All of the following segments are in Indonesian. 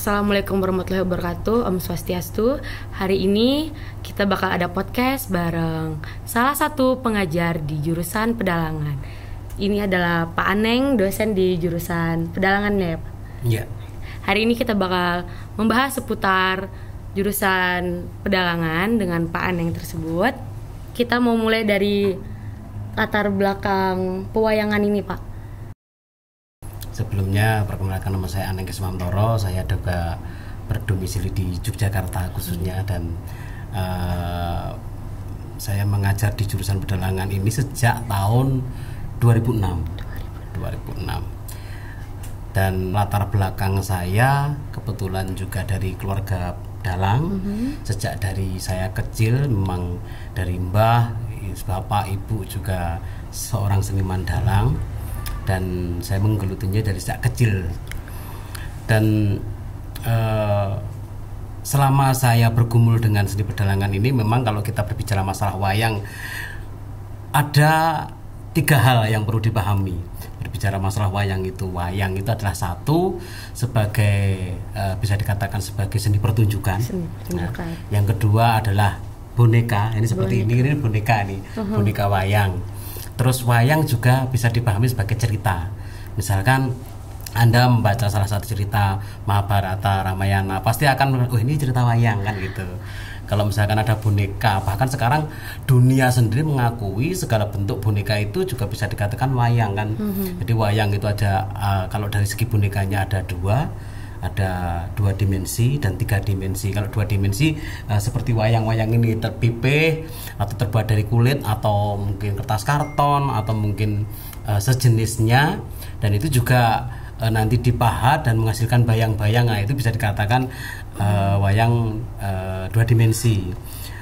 Assalamualaikum warahmatullahi wabarakatuh. Om Swastiastu. Hari ini kita bakal ada podcast bareng salah satu pengajar di jurusan pedalangan. Ini adalah Pak Aneng, dosen di jurusan pedalangan ya Pak? Iya. Hari ini kita bakal membahas seputar jurusan pedalangan dengan Pak Aneng tersebut. Kita mau mulai dari latar belakang pewayangan ini Pak. Sebelumnya perkenalkan, nama saya Aneng Kesmantoro. Saya juga berdomisili di Yogyakarta khususnya, dan saya mengajar di jurusan pedalangan ini sejak tahun 2006. Dan latar belakang saya kebetulan juga dari keluarga dalang. Sejak dari saya kecil memang dari mbah, bapak, ibu juga seorang seniman dalang, dan saya menggelutinya dari sejak kecil. Dan selama saya bergumul dengan seni pedalangan ini, memang kalau kita berbicara masalah wayang, ada 3 hal yang perlu dipahami. Berbicara masalah wayang itu adalah satu, sebagai bisa dikatakan sebagai seni pertunjukan. Nah, yang kedua adalah boneka. Ini seperti ini boneka nih, boneka wayang. Terus wayang juga bisa dipahami sebagai cerita. Misalkan Anda membaca salah satu cerita Mahabharata, Ramayana, pasti akan, oh ini cerita wayang kan gitu. Kalau misalkan ada boneka, bahkan sekarang dunia sendiri mengakui segala bentuk boneka itu juga bisa dikatakan wayang kan. Jadi wayang itu ada, kalau dari segi bonekanya ada dua dimensi dan 3 dimensi. Kalau 2 dimensi seperti wayang-wayang ini terpipih atau terbuat dari kulit atau mungkin kertas karton atau mungkin sejenisnya, dan itu juga nanti dipahat dan menghasilkan bayang-bayang. Nah, itu bisa dikatakan wayang 2 dimensi.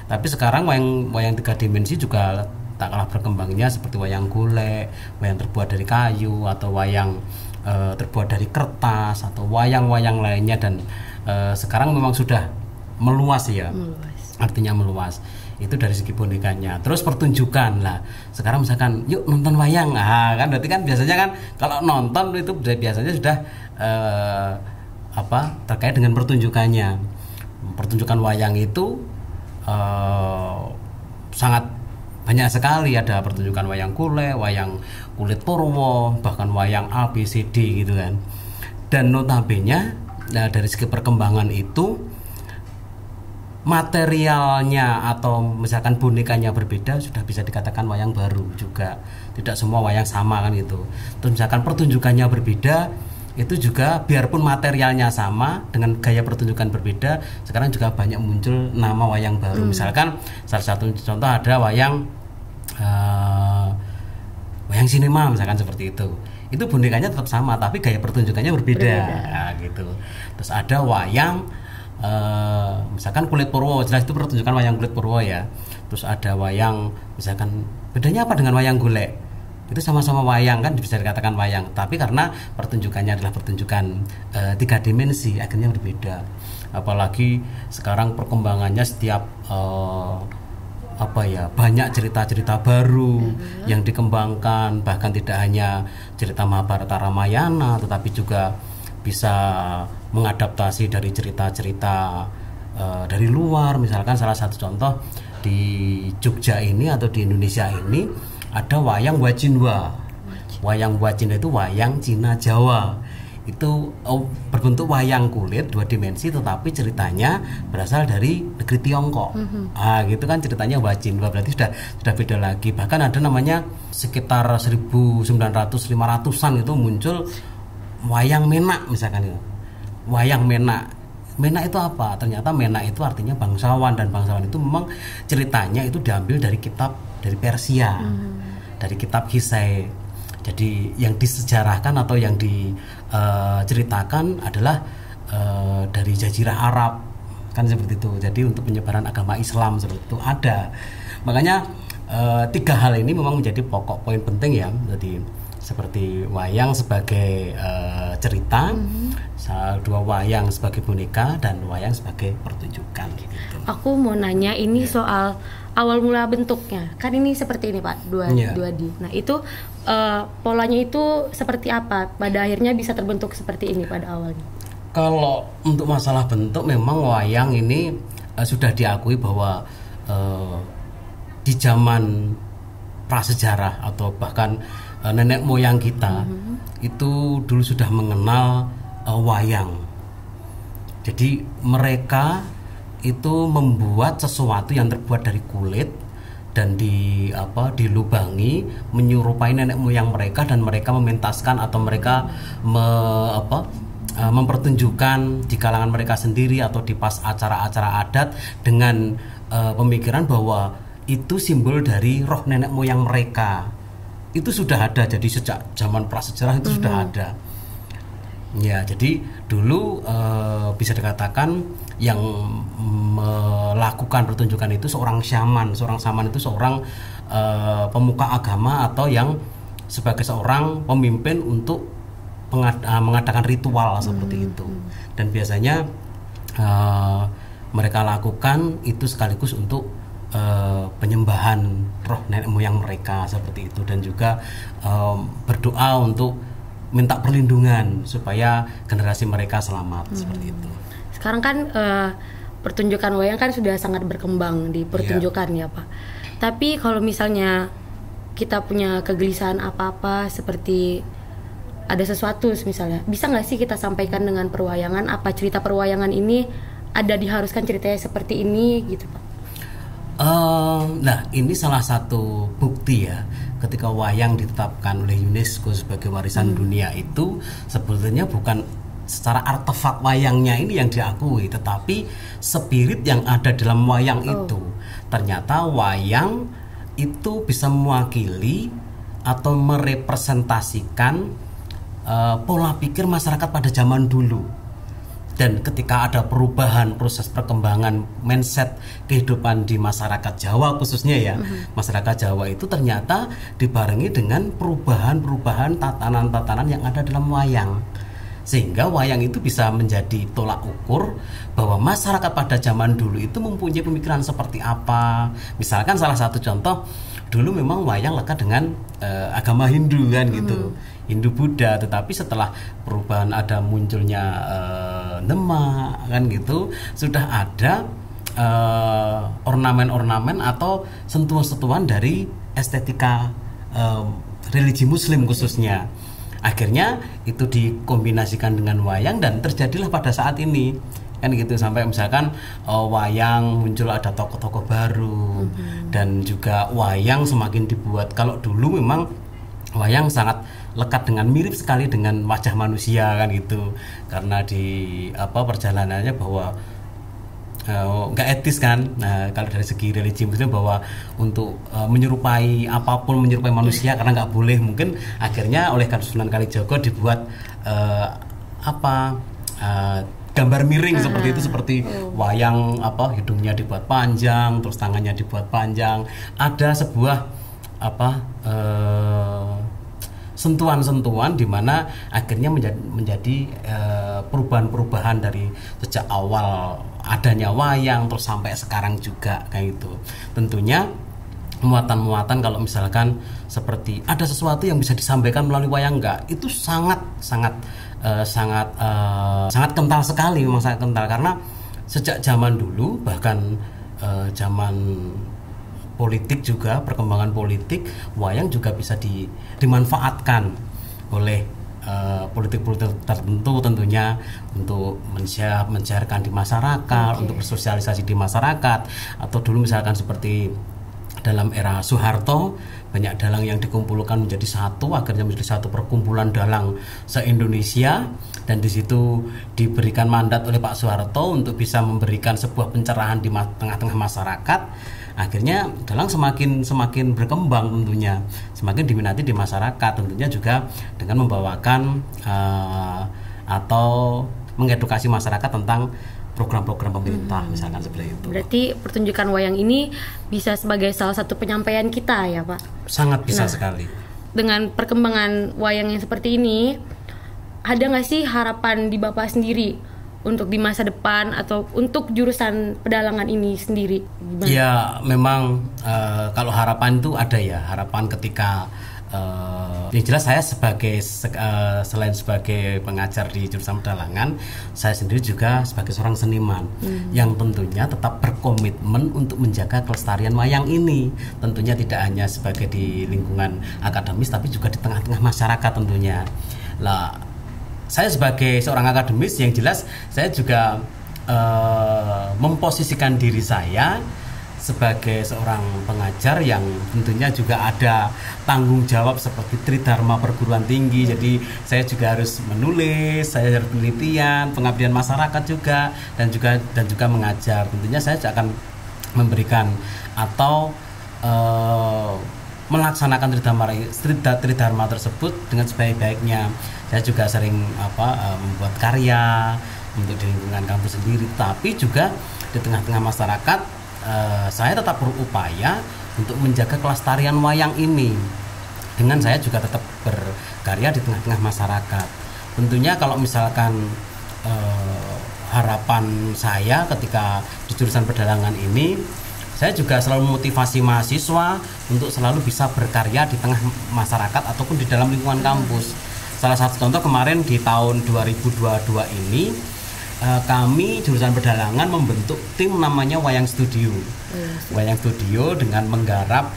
Tapi sekarang wayang 3 dimensi juga tak kalah berkembangnya, seperti wayang golek, wayang terbuat dari kayu, atau wayang terbuat dari kertas, atau wayang-wayang lainnya. Dan sekarang memang sudah meluas ya, artinya meluas. Itu dari segi bonekanya. Terus pertunjukan lah, sekarang misalkan yuk nonton wayang, kan berarti kan biasanya kan kalau nonton itu biasanya sudah terkait dengan pertunjukannya. Pertunjukan wayang itu sangat banyak sekali. Ada pertunjukan wayang golek, wayang kulit purwo, bahkan wayang A, B, C, D gitu kan. Dan notabene dari segi perkembangan itu, materialnya atau misalkan bonekanya berbeda, sudah bisa dikatakan wayang baru juga. Tidak semua wayang sama kan gitu. Terus misalkan pertunjukannya berbeda, itu juga biarpun materialnya sama, dengan gaya pertunjukan berbeda, sekarang juga banyak muncul nama wayang baru. Misalkan salah satu contoh ada wayang sinema misalkan, seperti itu. Itu bonekanya tetap sama tapi gaya pertunjukannya berbeda. Nah, gitu. Terus ada wayang misalkan kulit purwo, jelas itu pertunjukan wayang kulit purwo ya. Terus ada wayang, misalkan bedanya apa dengan wayang golek? Itu sama-sama wayang kan, bisa dikatakan wayang, tapi karena pertunjukannya adalah pertunjukan 3 dimensi, akhirnya berbeda. Apalagi sekarang perkembangannya setiap banyak cerita-cerita baru yang dikembangkan. Bahkan tidak hanya cerita Mahabharata, Ramayana, tetapi juga bisa mengadaptasi dari cerita-cerita dari luar. Misalkan salah satu contoh di Jogja ini atau di Indonesia ini ada wayang Wajinwa. Wayang Wajinwa itu wayang Cina Jawa. Itu berbentuk wayang kulit 2 dimensi, tetapi ceritanya berasal dari negeri Tiongkok. Gitu kan ceritanya Wajinwa, berarti sudah beda lagi. Bahkan ada namanya sekitar 1900-500-an itu muncul wayang menak misalkan itu. Wayang menak itu apa? Ternyata menak itu artinya bangsawan, dan bangsawan itu memang ceritanya itu diambil dari kitab dari Persia, dari kitab Kisai. Jadi yang disejarahkan atau yang diceritakan adalah dari Jazirah Arab kan, seperti itu. Jadi untuk penyebaran agama Islam seperti itu ada. Makanya 3 hal ini memang menjadi pokok poin penting ya. Jadi seperti wayang sebagai cerita, 2 wayang sebagai boneka, dan wayang sebagai pertunjukan gitu. Aku mau nanya ini soal awal mula bentuknya. Kan ini seperti ini Pak, 2D. Nah itu polanya itu seperti apa pada akhirnya bisa terbentuk seperti ini pada awalnya? Kalau untuk masalah bentuk memang wayang ini sudah diakui bahwa di zaman prasejarah atau bahkan nenek moyang kita itu dulu sudah mengenal wayang. Jadi mereka itu membuat sesuatu yang terbuat dari kulit dan dilubangi menyerupai nenek moyang mereka, dan mereka mementaskan atau mereka mempertunjukkan di kalangan mereka sendiri atau di pas acara-acara adat dengan pemikiran bahwa itu simbol dari roh nenek moyang mereka. Itu sudah ada, jadi sejak zaman prasejarah itu sudah ada. Ya, jadi dulu bisa dikatakan yang melakukan pertunjukan itu seorang syaman. Seorang syaman itu seorang pemuka agama atau yang sebagai seorang pemimpin untuk mengadakan ritual seperti itu. Dan biasanya mereka lakukan itu sekaligus untuk penyembahan roh nenek moyang mereka seperti itu, dan juga berdoa untuk minta perlindungan supaya generasi mereka selamat seperti itu. Sekarang kan pertunjukan wayang kan sudah sangat berkembang di pertunjukan ya Pak. Tapi kalau misalnya kita punya kegelisahan apa-apa seperti ada sesuatu misalnya, bisa nggak sih kita sampaikan dengan perwayangan? Apa cerita perwayangan ini ada diharuskan ceritanya seperti ini gitu Pak? Nah, ini salah satu bukti ya, ketika wayang ditetapkan oleh UNESCO sebagai warisan dunia itu sebetulnya bukan secara artefak wayangnya ini yang diakui, tetapi spirit yang ada dalam wayang itu. Ternyata wayang itu bisa mewakili atau merepresentasikan pola pikir masyarakat pada zaman dulu. Dan ketika ada perubahan, proses perkembangan mindset kehidupan di masyarakat Jawa khususnya ya, masyarakat Jawa itu ternyata dibarengi dengan perubahan-perubahan tatanan-tatanan yang ada dalam wayang. Sehingga wayang itu bisa menjadi tolak ukur bahwa masyarakat pada zaman dulu itu mempunyai pemikiran seperti apa. Misalkan salah satu contoh, dulu memang wayang lekat dengan agama Hindu kan gitu, Hindu Buddha. Tetapi setelah perubahan ada munculnya Demak kan gitu, sudah ada ornamen-ornamen atau sentuhan-sentuhan dari estetika religi Muslim khususnya. Akhirnya itu dikombinasikan dengan wayang dan terjadilah pada saat ini kan gitu, sampai misalkan wayang muncul ada tokoh-tokoh baru dan juga wayang semakin dibuat. Kalau dulu memang wayang sangat lekat dengan mirip sekali dengan wajah manusia kan gitu, karena di perjalanannya bahwa nggak etis kan. Nah, kalau dari segi religi Muslim bahwa untuk menyerupai apapun, menyerupai manusia karena nggak boleh, mungkin akhirnya oleh Sunan Kalijaga dibuat gambar miring seperti itu, seperti wayang hidungnya dibuat panjang, terus tangannya dibuat panjang, ada sebuah sentuhan-sentuhan di mana akhirnya menjadi perubahan-perubahan dari sejak awal adanya wayang terus sampai sekarang juga kayak gitu. Tentunya muatan-muatan kalau misalkan seperti ada sesuatu yang bisa disampaikan melalui wayang itu sangat kental sekali, memang sangat kental, karena sejak zaman dulu bahkan zaman politik juga, perkembangan politik, wayang juga bisa dimanfaatkan oleh politik-politik tertentu tentunya untuk men-sharekan di masyarakat, untuk bersosialisasi di masyarakat. Atau dulu misalkan seperti dalam era Soeharto, banyak dalang yang dikumpulkan menjadi satu, akhirnya menjadi satu perkumpulan dalang se-Indonesia, dan di situ diberikan mandat oleh Pak Soeharto untuk bisa memberikan sebuah pencerahan di tengah-tengah masyarakat. Akhirnya dalang semakin berkembang, tentunya semakin diminati di masyarakat, tentunya juga dengan membawakan atau mengedukasi masyarakat tentang program-program pemerintah misalkan seperti itu. Berarti pertunjukan wayang ini bisa sebagai salah satu penyampaian kita ya Pak? Sangat bisa sekali. Dengan perkembangan wayang yang seperti ini, ada nggak sih harapan di Bapak sendiri untuk di masa depan atau untuk jurusan pedalangan ini sendiri? Gimana? Ya memang kalau harapan itu ada ya, harapan ketika yang jelas saya selain sebagai pengajar di jurusan pedalangan, saya sendiri juga sebagai seorang seniman yang tentunya tetap berkomitmen untuk menjaga kelestarian wayang ini. Tentunya tidak hanya sebagai di lingkungan akademis, tapi juga di tengah-tengah masyarakat tentunya. Lah, saya sebagai seorang akademis yang jelas saya juga memposisikan diri saya sebagai seorang pengajar yang tentunya juga ada tanggung jawab seperti Tridharma perguruan tinggi. Jadi saya juga harus menulis, saya harus penelitian, pengabdian masyarakat juga dan juga mengajar. Tentunya saya akan memberikan atau melaksanakan Tridharma tersebut dengan sebaik-baiknya. Saya juga sering membuat karya untuk di lingkungan kampus sendiri, tapi juga di tengah-tengah masyarakat. Saya tetap berupaya untuk menjaga kelestarian wayang ini dengan saya juga tetap berkarya di tengah-tengah masyarakat. Tentunya kalau misalkan harapan saya ketika di jurusan pedalangan ini, saya juga selalu memotivasi mahasiswa untuk selalu bisa berkarya di tengah masyarakat ataupun di dalam lingkungan kampus. Salah satu contoh kemarin di tahun 2022 ini, kami jurusan pedalangan membentuk tim namanya Wayang Studio. Wayang Studio dengan menggarap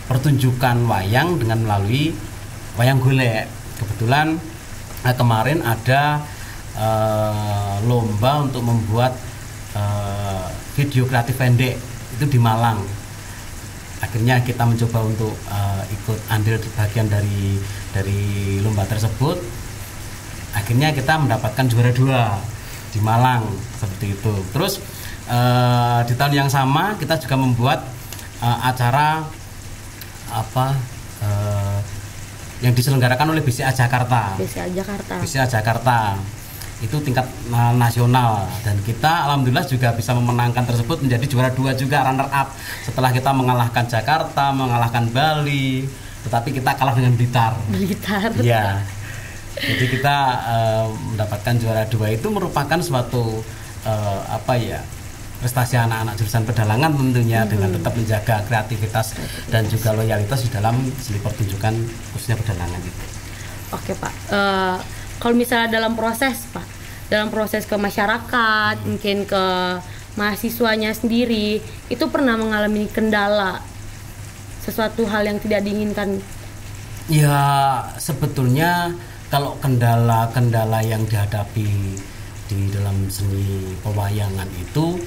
pertunjukan wayang dengan melalui wayang golek. Kebetulan kemarin ada lomba untuk membuat video kreatif pendek itu di Malang. Akhirnya kita mencoba untuk ikut andil di bagian dari lomba tersebut. Akhirnya kita mendapatkan juara 2 di Malang seperti itu. Terus di tahun yang sama kita juga membuat acara yang diselenggarakan oleh BCA Jakarta. BCA Jakarta itu tingkat nasional dan kita alhamdulillah juga bisa memenangkan tersebut, menjadi juara 2 juga, runner up setelah kita mengalahkan Jakarta, mengalahkan Bali, tetapi kita kalah dengan Blitar. Ya. Jadi kita mendapatkan juara 2 itu merupakan suatu prestasi anak-anak jurusan pedalangan tentunya, dengan tetap menjaga kreativitas dan juga loyalitas di dalam seni pertunjukan khususnya pedalangan itu. Oke Pak, kalau misalnya dalam proses ke masyarakat, mungkin ke mahasiswanya sendiri, itu pernah mengalami kendala, sesuatu hal yang tidak diinginkan? Ya, sebetulnya kalau kendala-kendala yang dihadapi di dalam seni pewayangan itu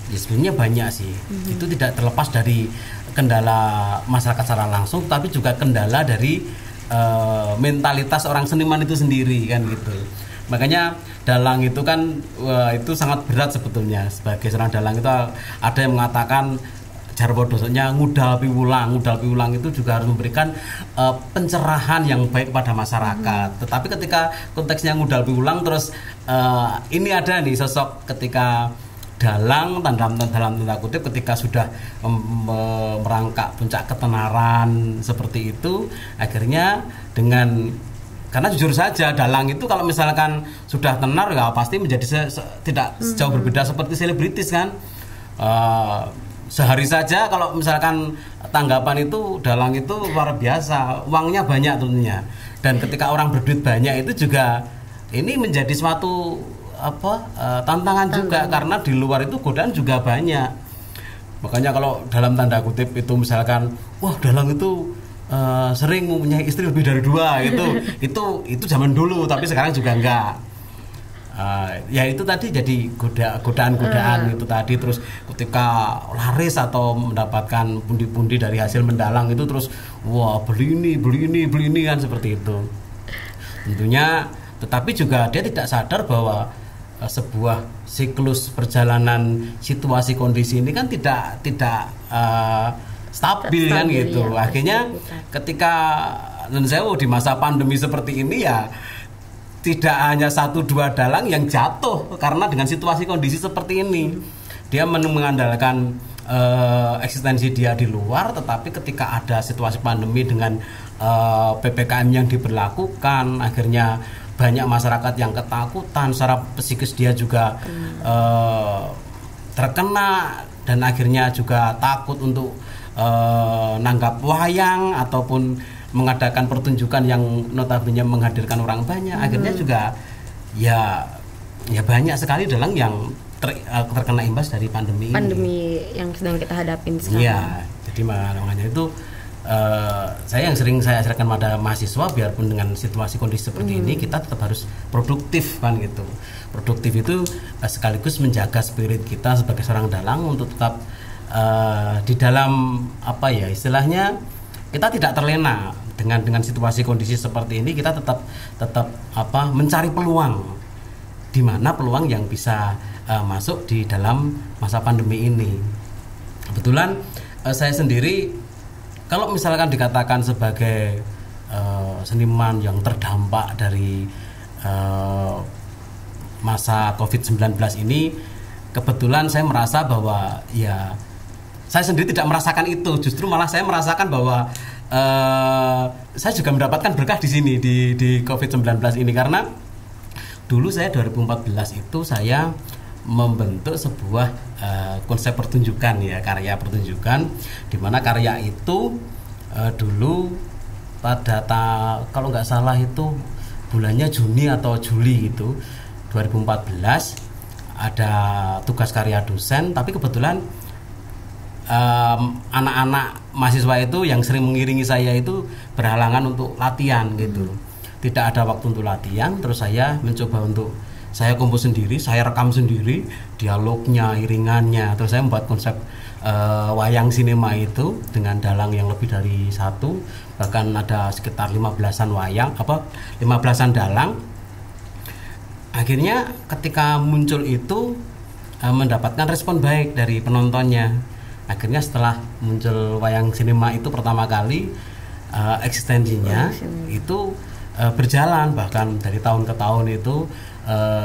ya sebenarnya banyak sih. Itu tidak terlepas dari kendala masyarakat secara langsung, tapi juga kendala dari mentalitas orang seniman itu sendiri kan gitu. Makanya dalang itu kan itu sangat berat sebetulnya. Sebagai seorang dalang itu ada yang mengatakan jarwo dosanya ngudal piwulang itu juga harus memberikan pencerahan yang baik kepada masyarakat. Tetapi ketika konteksnya ngudal piwulang terus ini ada nih sosok ketika dalang dalam tanda kutip ketika sudah merangkak puncak ketenaran seperti itu, akhirnya karena jujur saja dalang itu kalau misalkan sudah tenar ya pasti menjadi tidak jauh berbeda seperti selebritis kan. Sehari saja kalau misalkan tanggapan itu dalang itu luar biasa, uangnya banyak tentunya. Dan ketika orang berduit banyak itu juga ini menjadi suatu tantangan juga, karena di luar itu godaan juga banyak. Makanya kalau dalam tanda kutip itu misalkan wah dalang itu sering mempunyai istri lebih dari 2 gitu. itu zaman dulu, tapi sekarang juga enggak. Ya itu tadi jadi godaan-godaan itu tadi. Terus ketika laris atau mendapatkan pundi-pundi dari hasil mendalang itu terus wah beli ini kan seperti itu tentunya. Tetapi juga dia tidak sadar bahwa sebuah siklus perjalanan situasi kondisi ini kan tidak stabil kan gitu ya. Akhirnya ketika di masa pandemi seperti ini ya tidak hanya 1-2 dalang yang jatuh karena dengan situasi kondisi seperti ini. Dia mengandalkan eksistensi dia di luar, tetapi ketika ada situasi pandemi dengan PPKM yang diberlakukan, akhirnya banyak masyarakat yang ketakutan, secara psikis dia juga terkena dan akhirnya juga takut untuk nanggap wayang ataupun mengadakan pertunjukan yang notabene menghadirkan orang banyak, akhirnya juga ya banyak sekali dalang yang terkena imbas dari pandemi yang sedang kita hadapin sekarang. Iya, jadi makanya itu saya yang sering saya ajarkan pada mahasiswa, biarpun dengan situasi kondisi seperti ini kita tetap harus produktif kan gitu. Produktif itu sekaligus menjaga spirit kita sebagai seorang dalang untuk tetap di dalam apa ya istilahnya, kita tidak terlena dengan situasi kondisi seperti ini. Kita tetap mencari peluang, di mana peluang yang bisa masuk di dalam masa pandemi ini. Kebetulan saya sendiri kalau misalkan dikatakan sebagai seniman yang terdampak dari masa COVID-19 ini, kebetulan saya merasa bahwa ya saya sendiri tidak merasakan itu, justru malah saya merasakan bahwa saya juga mendapatkan berkah di sini di COVID-19 ini, karena dulu saya 2014 itu saya membentuk sebuah konsep pertunjukan ya, karya pertunjukan, di mana karya itu dulu pada kalau nggak salah itu bulannya Juni atau Juli itu 2014 ada tugas karya dosen, tapi kebetulan anak-anak mahasiswa itu yang sering mengiringi saya itu berhalangan untuk latihan gitu, tidak ada waktu untuk latihan. Terus saya mencoba untuk saya kompos sendiri, saya rekam sendiri dialognya, iringannya. Terus saya membuat konsep wayang sinema itu dengan dalang yang lebih dari satu, bahkan ada sekitar 15-an wayang 15-an dalang. Akhirnya ketika muncul itu mendapatkan respon baik dari penontonnya. Akhirnya setelah muncul wayang sinema itu pertama kali, eksistensinya itu berjalan, bahkan dari tahun ke tahun itu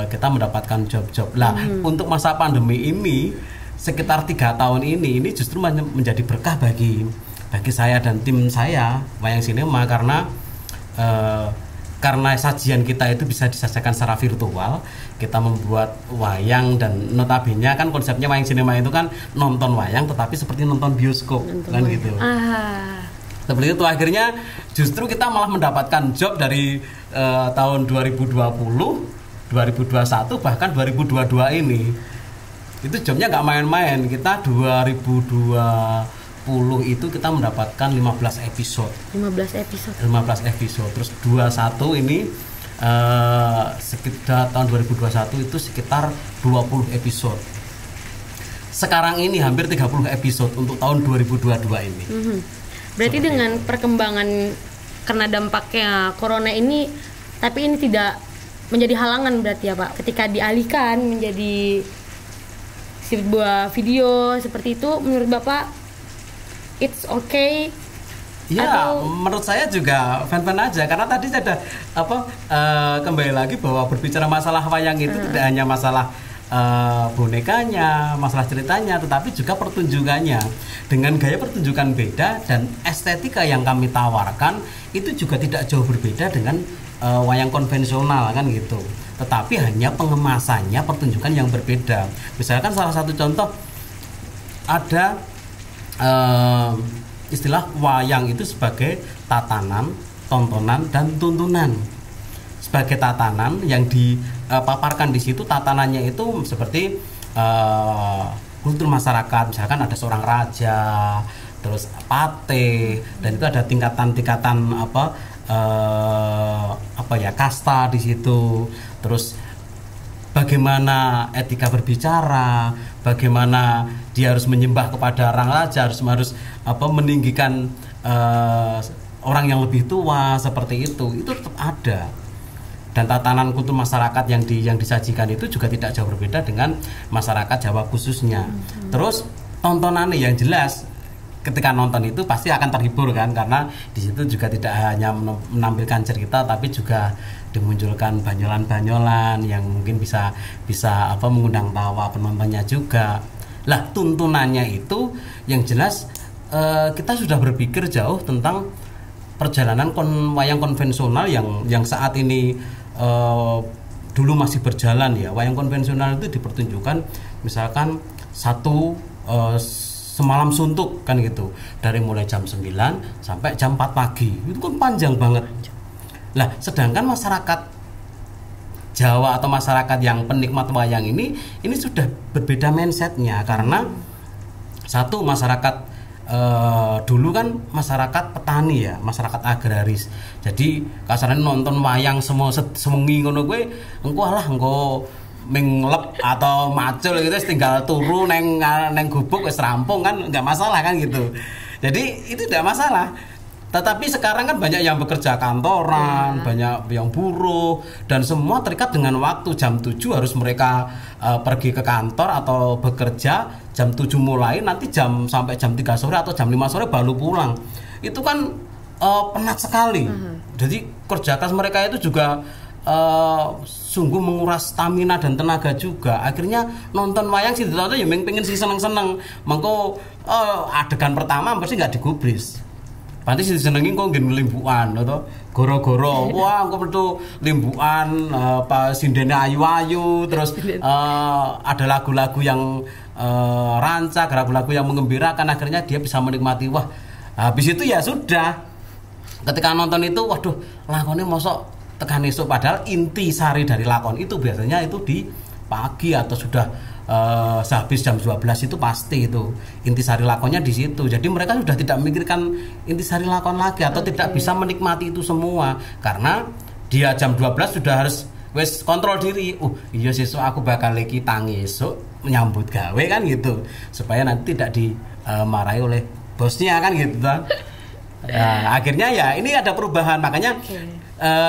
kita mendapatkan job-job lah. Untuk masa pandemi ini sekitar 3 tahun ini justru menjadi berkah bagi saya dan tim saya wayang sinema, karena sajian kita itu bisa disajikan secara virtual. Kita membuat wayang, dan notabene kan konsepnya wayang sinema itu kan nonton wayang tetapi seperti nonton bioskop kan gitu. Seperti itu, akhirnya justru kita malah mendapatkan job dari tahun 2020, 2021 bahkan 2022 ini. Itu jobnya nggak main-main. Kita 2020 itu kita mendapatkan 15 episode. Terus 21 ini sekitar tahun 2021 itu sekitar 20 episode. Sekarang ini hampir 30 episode untuk tahun 2022 ini. Berarti dengan perkembangan karena dampaknya corona ini, tapi ini tidak menjadi halangan berarti ya Pak, ketika dialihkan menjadi sebuah video seperti itu, menurut Bapak it's okay? Ya, menurut saya juga fan-fan aja, karena tadi ada kembali lagi bahwa berbicara masalah wayang itu tidak hanya masalah bonekanya, masalah ceritanya, tetapi juga pertunjukannya. Dengan gaya pertunjukan beda dan estetika yang kami tawarkan itu juga tidak jauh berbeda dengan wayang konvensional kan gitu. Tetapi hanya pengemasannya, pertunjukan yang berbeda. Misalkan salah satu contoh ada istilah wayang itu sebagai tatanan, tontonan, dan tuntunan. Sebagai tatanan yang dipaparkan di situ, tatanannya itu seperti kultur masyarakat. Misalkan ada seorang raja, terus pate, dan itu ada tingkatan-tingkatan kasta di situ. Terus bagaimana etika berbicara, bagaimana dia harus menyembah kepada orang raja, harus meninggikan orang yang lebih tua, seperti itu tetap ada. Dan tatanan kultur masyarakat yang disajikan itu juga tidak jauh berbeda dengan masyarakat Jawa khususnya. Terus tontonannya yang jelas, ketika nonton itu pasti akan terhibur kan, karena di situ juga tidak hanya menampilkan cerita, tapi juga dimunculkan banyolan-banyolan yang mungkin bisa mengundang tawa penontonnya juga. Lah, tuntunannya itu yang jelas kita sudah berpikir jauh tentang perjalanan wayang konvensional yang saat ini dulu masih berjalan ya. Wayang konvensional itu dipertunjukkan misalkan satu semalam suntuk kan gitu, dari mulai jam 9 sampai jam 4 pagi, itu kan panjang banget. Lah sedangkan masyarakat Jawa atau masyarakat yang penikmat wayang ini sudah berbeda mindsetnya, karena satu, masyarakat dulu kan masyarakat petani ya, masyarakat agraris. Jadi kasarnya nonton wayang semengi ngono gue engko menglep atau macul gitu, tinggal turu neng gubuk wis rampung kan, nggak masalah kan gitu. Jadi itu tidak masalah. Tetapi sekarang kan banyak yang bekerja kantoran, banyak yang buruh, dan semua terikat dengan waktu. Jam 7 harus mereka pergi ke kantor atau bekerja, jam 7 mulai, nanti sampai jam 3 sore atau jam 5 sore baru pulang. Itu kan penat sekali. Jadi kerja keras mereka itu juga sungguh menguras stamina dan tenaga juga. Akhirnya nonton wayang sih ditonton ya pengen sih seneng-seneng. Mengko adegan pertama pasti nggak digubris. Pantes sih senengin kok nggih limbukan atau goro-goro. Wah, kok metu limbukan apa sindene ayu-ayu, terus ada lagu-lagu yang rancak, lagu-lagu yang menggembirakan, akhirnya dia bisa menikmati. Wah, habis itu ya sudah. Ketika nonton itu, waduh, lakonnya mosok tekan esuk, padahal inti sari dari lakon itu biasanya itu di pagi atau sudah sehabis jam 12 itu pasti itu intisari lakonnya di situ. Jadi mereka sudah tidak memikirkan intisari lakon lagi atau tidak bisa menikmati itu semua, karena dia jam 12 sudah harus wes kontrol diri. Iya sesuk aku bakal lagi tangi esuk menyambut gawe kan gitu, supaya nanti tidak dimarahi oleh bosnya kan gitu. Akhirnya ya ini ada perubahan, makanya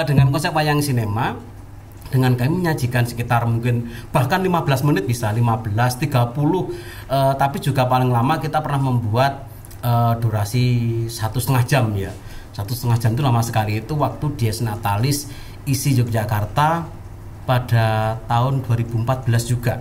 dengan konsep wayang sinema, dengan kami menyajikan sekitar mungkin bahkan 15 menit bisa 15, 30 tapi juga paling lama kita pernah membuat durasi 1,5 jam ya. 1,5 jam itu lama sekali. Itu waktu Dies Natalis isi Yogyakarta pada tahun 2014 juga.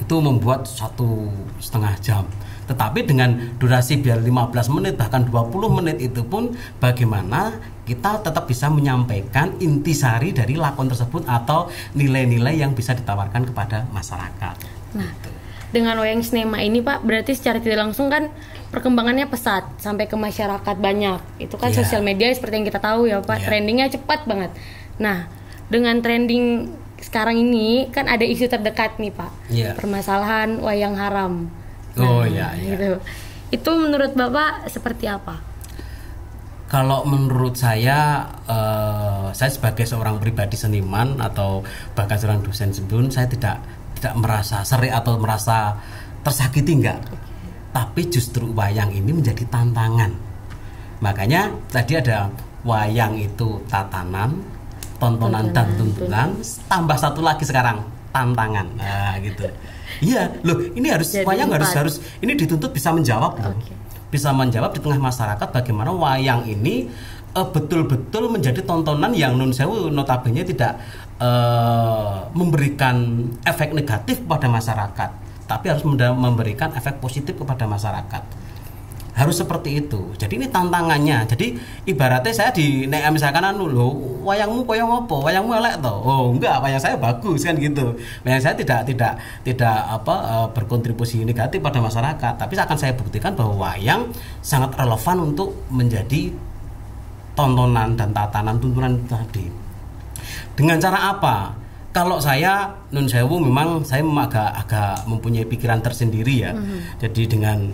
Itu membuat 1,5 jam. Tetapi dengan durasi biar 15 menit bahkan 20 menit itu pun bagaimana kita tetap bisa menyampaikan intisari dari lakon tersebut atau nilai-nilai yang bisa ditawarkan kepada masyarakat. Nah, dengan wayang sinema ini Pak, berarti secara tidak langsung kan perkembangannya pesat sampai ke masyarakat banyak. Itu kan sosial media seperti yang kita tahu ya Pak, trendingnya cepat banget. Nah, dengan trending sekarang ini kan ada isu terdekat nih Pak, permasalahan wayang haram. Gitu. Itu menurut Bapak seperti apa? Kalau menurut saya sebagai seorang pribadi seniman atau bahkan seorang dosen sebelum, saya tidak merasa serik atau merasa tersakiti, enggak. Tapi justru wayang ini menjadi tantangan. Makanya tadi ada wayang itu tatanan, tontonan dan tuntunan, tambah satu lagi sekarang tantangan. Nah, gitu. Iya, loh, ini harus jadi wayang harus ini dituntut bisa menjawab, bisa menjawab di tengah masyarakat bagaimana wayang ini betul-betul menjadi tontonan yang nun sewu notabene tidak memberikan efek negatif kepada masyarakat, tapi harus memberikan efek positif kepada masyarakat. Harus seperti itu. Jadi ini tantangannya. Jadi ibaratnya saya misalkan wayangmu koyo ngopo? Wayangmu elek toh? Oh, enggak, wayang saya bagus kan gitu. Wayang saya tidak berkontribusi negatif pada masyarakat, tapi akan saya buktikan bahwa wayang sangat relevan untuk menjadi tontonan dan tatanan tuntunan tadi. Dengan cara apa? Kalau saya nun sewu memang saya agak mempunyai pikiran tersendiri ya. Jadi dengan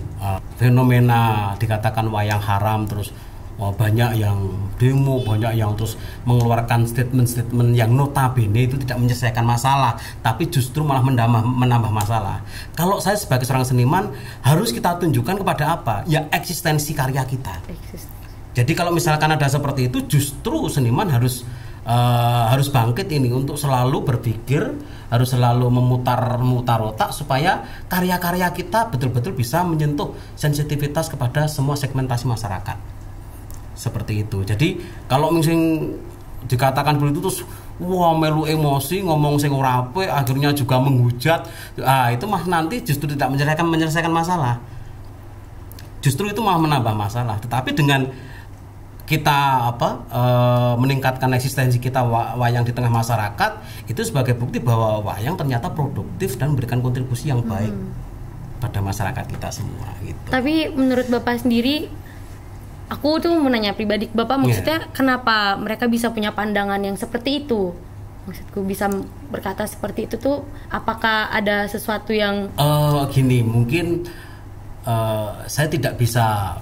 fenomena dikatakan wayang haram, terus banyak yang demo, banyak yang terus mengeluarkan statement-statement yang notabene itu tidak menyelesaikan masalah, tapi justru malah menambah masalah. Kalau saya sebagai seorang seniman harus kita tunjukkan kepada apa? Ya eksistensi karya kita. Jadi kalau misalkan ada seperti itu, justru seniman harus bangkit ini untuk selalu berpikir, harus selalu memutar otak supaya karya-karya kita betul-betul bisa menyentuh sensitivitas kepada semua segmentasi masyarakat. Seperti itu. Jadi kalau misalnya dikatakan begitu terus melu emosi, ngomong sing ora apik, akhirnya juga menghujat, itu mah nanti justru tidak menyelesaikan masalah. Justru itu malah menambah masalah. Tetapi dengan kita meningkatkan eksistensi kita wayang di tengah masyarakat, itu sebagai bukti bahwa wayang ternyata produktif dan memberikan kontribusi yang baik kepada masyarakat kita semua gitu. Tapi menurut Bapak sendiri, aku tuh mau nanya pribadi ke Bapak, maksudnya kenapa mereka bisa punya pandangan yang seperti itu? Maksudku bisa berkata seperti itu tuh, apakah ada sesuatu yang gini, mungkin saya tidak bisa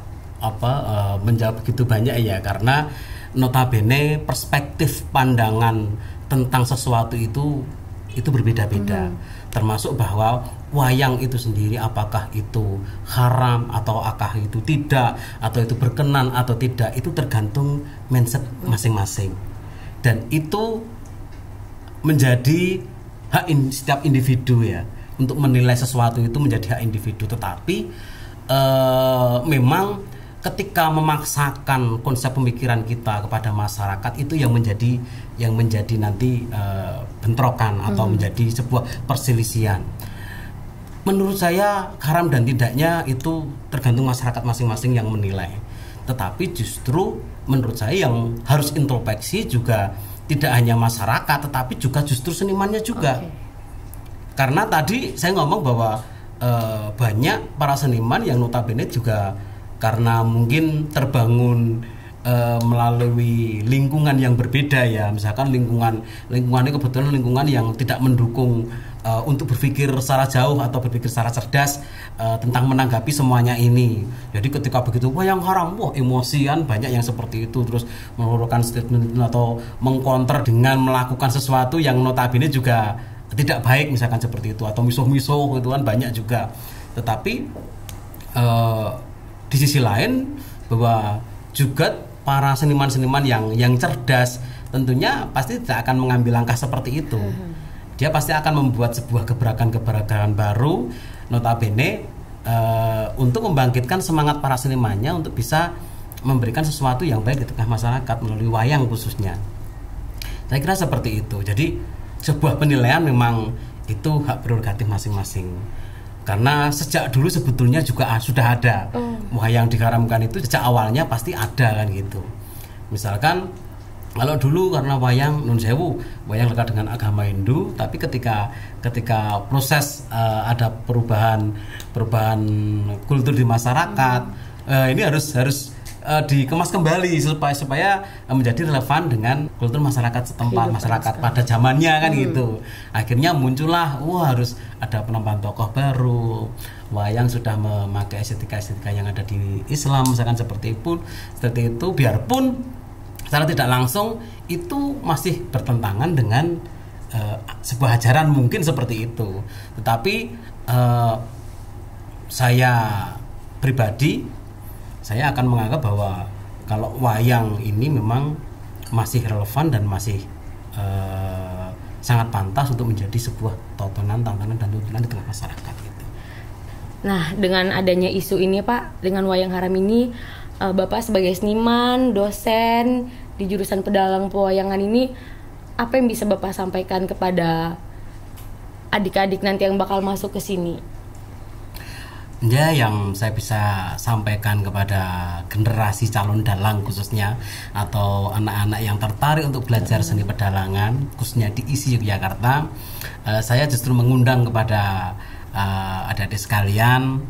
menjawab begitu banyak ya, karena notabene perspektif pandangan tentang sesuatu itu berbeda-beda. Termasuk bahwa wayang itu sendiri apakah itu haram atau apakah itu tidak, atau itu berkenan atau tidak, itu tergantung mindset masing-masing. Dan itu menjadi hak setiap individu ya, untuk menilai sesuatu itu menjadi hak individu. Tetapi memang ketika memaksakan konsep pemikiran kita kepada masyarakat, itu yang menjadi nanti bentrokan atau menjadi sebuah perselisihan. Menurut saya haram dan tidaknya itu tergantung masyarakat masing-masing yang menilai. Tetapi justru menurut saya yang harus introspeksi juga tidak hanya masyarakat, tetapi juga justru senimannya juga. Karena tadi saya ngomong bahwa banyak para seniman yang notabene juga karena mungkin terbangun melalui lingkungan yang berbeda ya, misalkan lingkungannya kebetulan lingkungan yang tidak mendukung untuk berpikir secara jauh atau berpikir secara cerdas tentang menanggapi semuanya ini. Jadi ketika begitu wayang haram, wah emosian, banyak yang seperti itu, terus mengeluarkan statement atau mengkonter dengan melakukan sesuatu yang notabene juga tidak baik, misalkan seperti itu, atau misuh-misuh gitu kan, banyak juga. Tetapi di sisi lain bahwa juga para seniman-seniman yang cerdas tentunya pasti tidak akan mengambil langkah seperti itu. Dia pasti akan membuat sebuah gebrakan-gebrakan baru, notabene untuk membangkitkan semangat para senimannya untuk bisa memberikan sesuatu yang baik di tengah masyarakat melalui wayang khususnya. Saya kira seperti itu. Jadi sebuah penilaian memang itu hak prerogatif masing-masing. Karena sejak dulu sebetulnya juga sudah ada wayang diharamkan, itu sejak awalnya pasti ada kan gitu. Misalkan kalau dulu karena wayang nun sewu, wayang lekat dengan agama Hindu, tapi ketika proses ada perubahan kultur di masyarakat, ini harus dikemas kembali supaya menjadi relevan dengan kultur masyarakat setempat, masyarakat pada zamannya kan gitu. Akhirnya muncullah harus ada penambahan tokoh baru. Wayang sudah memakai estetika yang ada di Islam misalkan seperti itu, biarpun secara tidak langsung itu masih bertentangan dengan sebuah ajaran mungkin seperti itu. Tetapi saya pribadi, saya akan menganggap bahwa kalau wayang ini memang masih relevan dan masih sangat pantas untuk menjadi sebuah tontonan dan tuntunan di tengah masyarakat gitu. Nah, dengan adanya isu ini Pak, dengan wayang haram ini, Bapak sebagai seniman, dosen di jurusan pedalang pewayangan ini, apa yang bisa Bapak sampaikan kepada adik-adik nanti yang bakal masuk ke sini? Ya, yang saya bisa sampaikan kepada generasi calon dalang khususnya, atau anak-anak yang tertarik untuk belajar seni pedalangan khususnya di ISI Yogyakarta, saya justru mengundang kepada adik-adik sekalian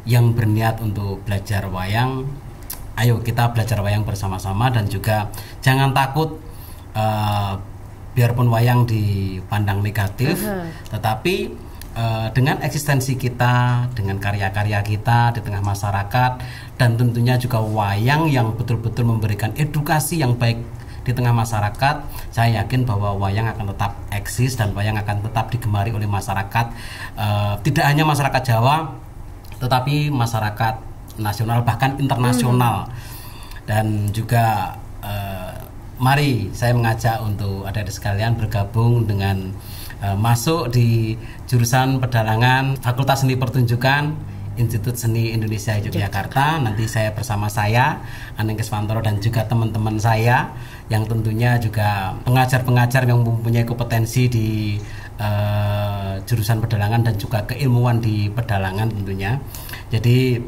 yang berniat untuk belajar wayang. Ayo kita belajar wayang bersama-sama, dan juga jangan takut biarpun wayang dipandang negatif, tetapi dengan eksistensi kita, dengan karya-karya kita di tengah masyarakat, dan tentunya juga wayang yang betul-betul memberikan edukasi yang baik di tengah masyarakat, saya yakin bahwa wayang akan tetap eksis dan wayang akan tetap digemari oleh masyarakat, tidak hanya masyarakat Jawa, tetapi masyarakat nasional bahkan internasional. Dan juga mari saya mengajak untuk adik-adik sekalian bergabung dengan masuk di jurusan pedalangan Fakultas Seni Pertunjukan Institut Seni Indonesia Yogyakarta. Nanti saya bersama saya Aneng Keswantoro dan juga teman-teman saya yang tentunya juga pengajar-pengajar yang mempunyai kompetensi di jurusan pedalangan dan juga keilmuan di pedalangan tentunya. Jadi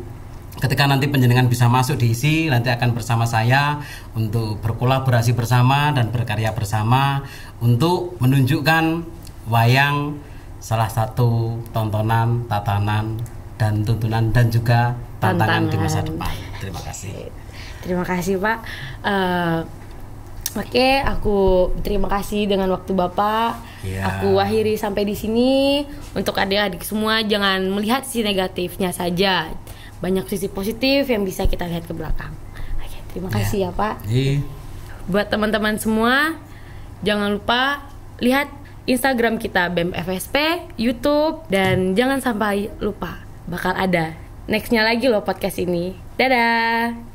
ketika nanti panjenengan bisa masuk di ISI, nanti akan bersama saya untuk berkolaborasi bersama dan berkarya bersama untuk menunjukkan wayang, salah satu tontonan tatanan dan tuntunan dan juga tantangan di masa depan. Terima kasih. Terima kasih Pak. Oke, aku terima kasih dengan waktu Bapak. Ya. Aku akhiri sampai di sini. Untuk adik-adik semua, jangan melihat sisi negatifnya saja. Banyak sisi positif yang bisa kita lihat ke belakang. Oke, terima kasih ya Pak. Buat teman-teman semua, jangan lupa lihat Instagram kita BEM FSP, YouTube, dan jangan sampai lupa bakal ada nextnya lagi loh podcast ini. Dadah.